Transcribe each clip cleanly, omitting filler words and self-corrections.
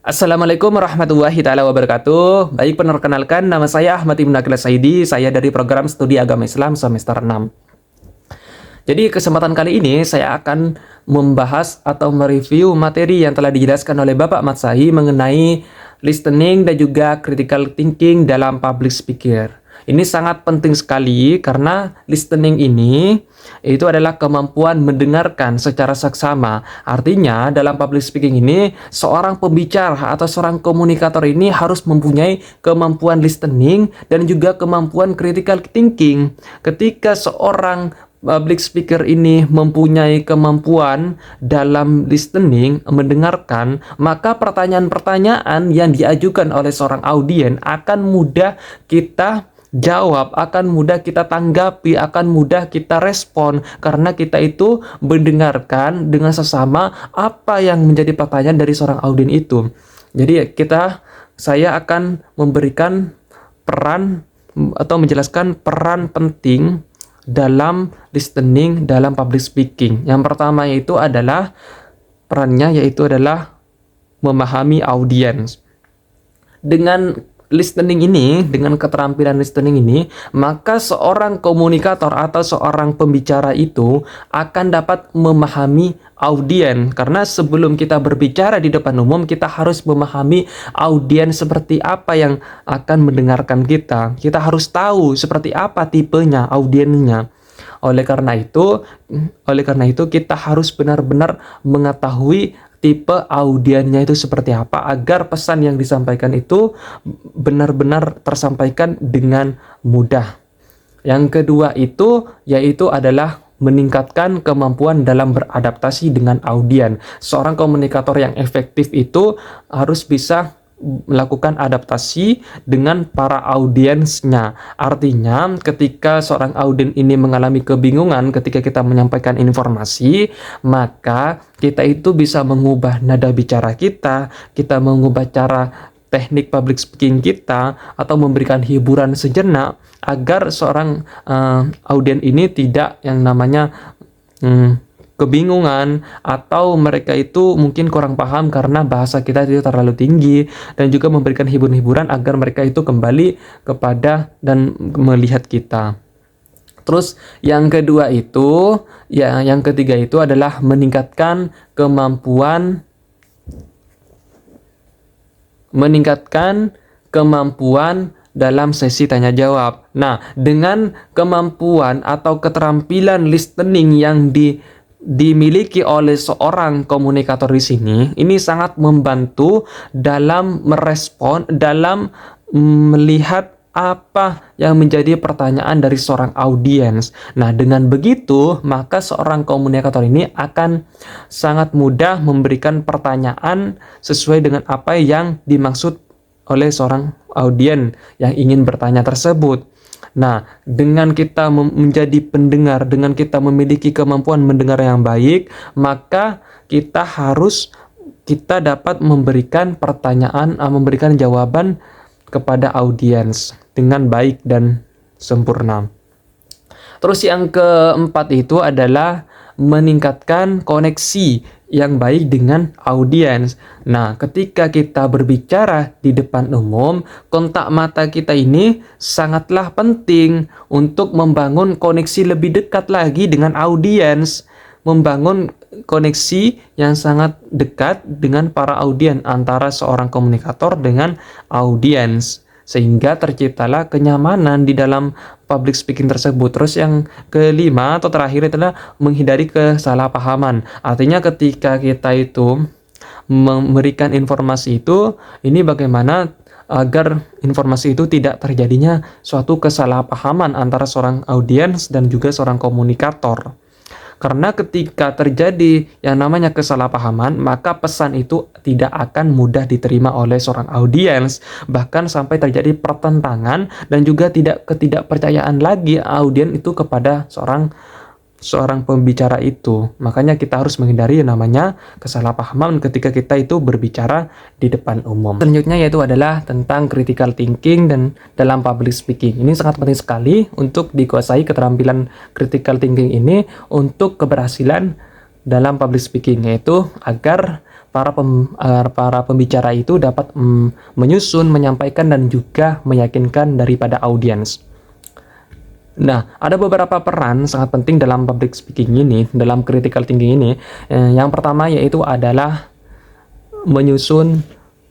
Assalamualaikum warahmatullahi taala wabarakatuh. Baik, perkenalkan nama saya Ahmad Ibn Akil Saidi. Saya dari program studi agama Islam semester 6. Jadi kesempatan kali ini saya akan membahas atau mereview materi yang telah dijelaskan oleh Bapak Mat Sahi mengenai listening dan juga critical thinking dalam public speaker. Ini sangat penting sekali karena listening ini itu adalah kemampuan mendengarkan secara seksama. Artinya dalam public speaking ini seorang pembicara atau seorang komunikator ini harus mempunyai kemampuan listening dan juga kemampuan critical thinking. Ketika seorang public speaker ini mempunyai kemampuan dalam listening, mendengarkan, maka pertanyaan-pertanyaan yang diajukan oleh seorang audiens akan mudah kita jawab, akan mudah kita tanggapi, akan mudah kita respon karena kita itu mendengarkan dengan sesama apa yang menjadi pertanyaan dari seorang audiens itu. Jadi saya akan memberikan peran atau menjelaskan peran penting dalam listening dalam public speaking. Yang pertama yaitu adalah perannya yaitu adalah memahami audiens. Dengan listening ini, dengan keterampilan listening ini, maka seorang komunikator atau seorang pembicara itu akan dapat memahami audiens. Karena sebelum kita berbicara di depan umum, kita harus memahami audiens seperti apa yang akan mendengarkan kita. Kita harus tahu seperti apa tipenya audiensnya. Oleh karena itu kita harus benar-benar mengetahui tipe audiensnya itu seperti apa agar pesan yang disampaikan itu benar-benar tersampaikan dengan mudah. Yang kedua itu yaitu adalah meningkatkan kemampuan dalam beradaptasi dengan audiens. Seorang komunikator yang efektif itu harus bisa melakukan adaptasi dengan para audiensnya. Artinya ketika seorang audiens ini mengalami kebingungan ketika kita menyampaikan informasi, maka kita itu bisa mengubah nada bicara kita mengubah cara teknik public speaking kita, atau memberikan hiburan sejenak agar seorang audiens ini tidak yang namanya kebingungan, atau mereka itu mungkin kurang paham karena bahasa kita itu terlalu tinggi, dan juga memberikan hiburan-hiburan agar mereka itu kembali kepada dan melihat kita. Terus yang ketiga itu adalah meningkatkan kemampuan dalam sesi tanya jawab. Nah, dengan kemampuan atau keterampilan listening yang dimiliki oleh seorang komunikator di sini, ini sangat membantu dalam merespon, dalam melihat apa yang menjadi pertanyaan dari seorang audiens. Nah, dengan begitu, maka seorang komunikator ini akan sangat mudah memberikan pertanyaan sesuai dengan apa yang dimaksud oleh seorang audiens yang ingin bertanya tersebut. Nah, dengan kita menjadi pendengar, dengan kita memiliki kemampuan mendengar yang baik, maka kita dapat memberikan memberikan jawaban kepada audiens dengan baik dan sempurna. Terus yang keempat itu adalah meningkatkan koneksi yang baik dengan audiens. Nah, ketika kita berbicara di depan umum, kontak mata kita ini sangatlah penting untuk membangun koneksi lebih dekat lagi dengan audiens, membangun koneksi yang sangat dekat dengan para audiens, antara seorang komunikator dengan audiens, sehingga terciptalah kenyamanan di dalam public speaking tersebut. Terus yang kelima atau terakhir adalah menghindari kesalahpahaman. Artinya ketika kita itu memberikan informasi itu, ini bagaimana agar informasi itu tidak terjadinya suatu kesalahpahaman antara seorang audiens dan juga seorang komunikator. Karena ketika terjadi yang namanya kesalahpahaman, maka pesan itu tidak akan mudah diterima oleh seorang audiens, bahkan sampai terjadi pertentangan dan juga ketidakpercayaan lagi audiens itu kepada seorang pembicara itu. Makanya kita harus menghindari yang namanya kesalahpahaman ketika kita itu berbicara di depan umum. Selanjutnya yaitu adalah tentang critical thinking dan dalam public speaking. Ini sangat penting sekali untuk dikuasai keterampilan critical thinking ini untuk keberhasilan dalam public speaking, yaitu agar para pembicara itu dapat menyusun, menyampaikan, dan juga meyakinkan daripada audiens. Nah, ada beberapa peran sangat penting dalam public speaking ini, dalam critical thinking ini. Yang pertama yaitu adalah menyusun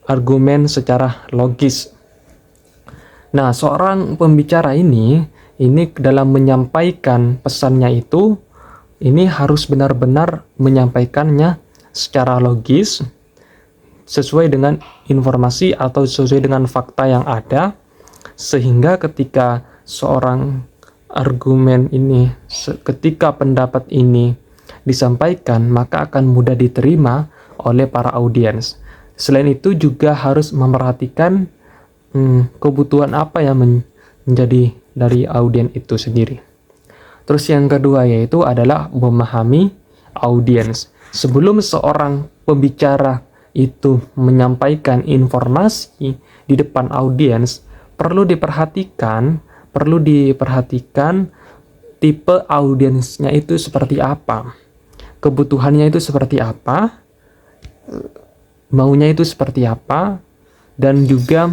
argumen secara logis. Nah, seorang pembicara ini dalam menyampaikan pesannya itu, ini harus benar-benar menyampaikannya secara logis, sesuai dengan informasi atau sesuai dengan fakta yang ada, sehingga ketika ketika pendapat ini disampaikan, maka akan mudah diterima oleh para audiens. Selain itu juga harus memperhatikan kebutuhan apa yang menjadi dari audiens itu sendiri. Terus yang kedua yaitu adalah memahami audiens. Sebelum seorang pembicara itu menyampaikan informasi di depan audiens, perlu diperhatikan tipe audiensnya itu seperti apa, kebutuhannya itu seperti apa, maunya itu seperti apa, dan juga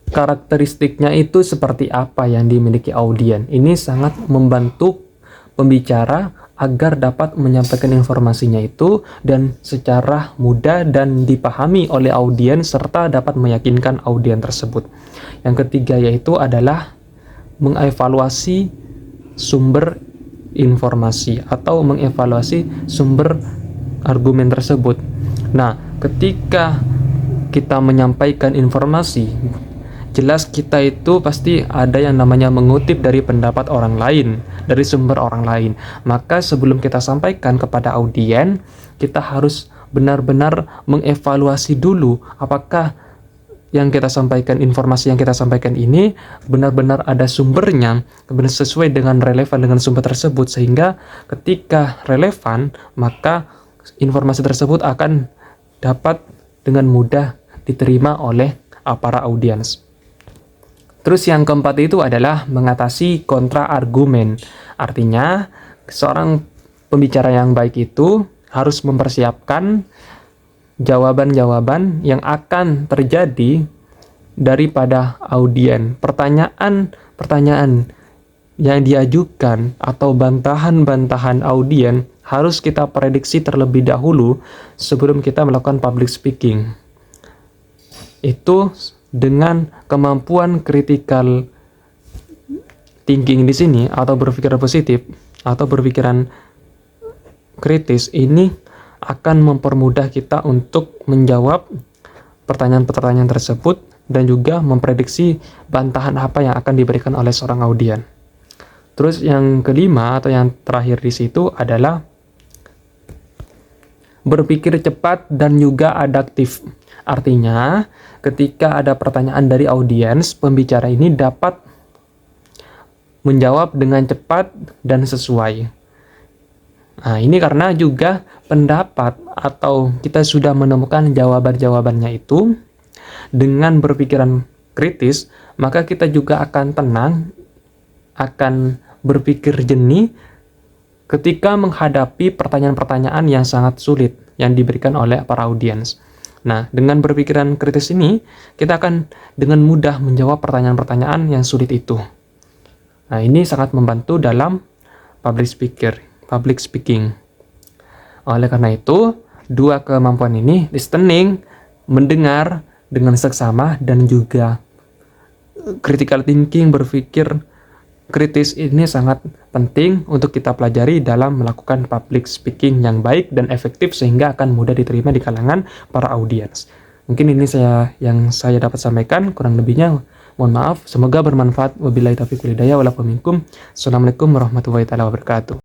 karakteristiknya itu seperti apa yang dimiliki audiens. Ini sangat membantu pembicara agar dapat menyampaikan informasinya itu dan secara mudah dan dipahami oleh audiens serta dapat meyakinkan audiens tersebut. Yang ketiga yaitu adalah mengevaluasi sumber informasi atau mengevaluasi sumber argumen tersebut. Nah, ketika kita menyampaikan informasi, jelas kita itu pasti ada yang namanya mengutip dari pendapat orang lain, dari sumber orang lain. Maka sebelum kita sampaikan kepada audiens, kita harus benar-benar mengevaluasi dulu apakah yang kita sampaikan, informasi yang kita sampaikan ini benar-benar ada sumbernya, benar sesuai dengan relevan dengan sumber tersebut, sehingga ketika relevan, maka informasi tersebut akan dapat dengan mudah diterima oleh para audiens. Terus yang keempat itu adalah mengatasi kontra argumen. Artinya, seorang pembicara yang baik itu harus mempersiapkan jawaban-jawaban yang akan terjadi daripada audiens. Pertanyaan yang diajukan atau bantahan-bantahan audiens harus kita prediksi terlebih dahulu sebelum kita melakukan public speaking. Itu dengan kemampuan critical thinking di sini atau berpikiran positif atau berpikiran kritis, ini akan mempermudah kita untuk menjawab pertanyaan-pertanyaan tersebut dan juga memprediksi bantahan apa yang akan diberikan oleh seorang audiens. Terus yang kelima atau yang terakhir di situ adalah berpikir cepat dan juga adaptif. Artinya, ketika ada pertanyaan dari audiens, pembicara ini dapat menjawab dengan cepat dan sesuai. Nah, ini karena juga pendapat atau kita sudah menemukan jawaban-jawabannya itu dengan berpikiran kritis, maka kita juga akan tenang, akan berpikir jernih ketika menghadapi pertanyaan-pertanyaan yang sangat sulit yang diberikan oleh para audiens. Nah, dengan berpikiran kritis ini, kita akan dengan mudah menjawab pertanyaan-pertanyaan yang sulit itu. Nah, ini sangat membantu dalam public speaking. Oleh karena itu, dua kemampuan ini, listening, mendengar dengan seksama, dan juga critical thinking, berpikir kritis, ini sangat penting untuk kita pelajari dalam melakukan public speaking yang baik dan efektif sehingga akan mudah diterima di kalangan para audiens. Mungkin ini yang saya dapat sampaikan, kurang lebihnya mohon maaf, semoga bermanfaat. Wabillahi taufiq wal hidayah. Assalamualaikum warahmatullahi wabarakatuh.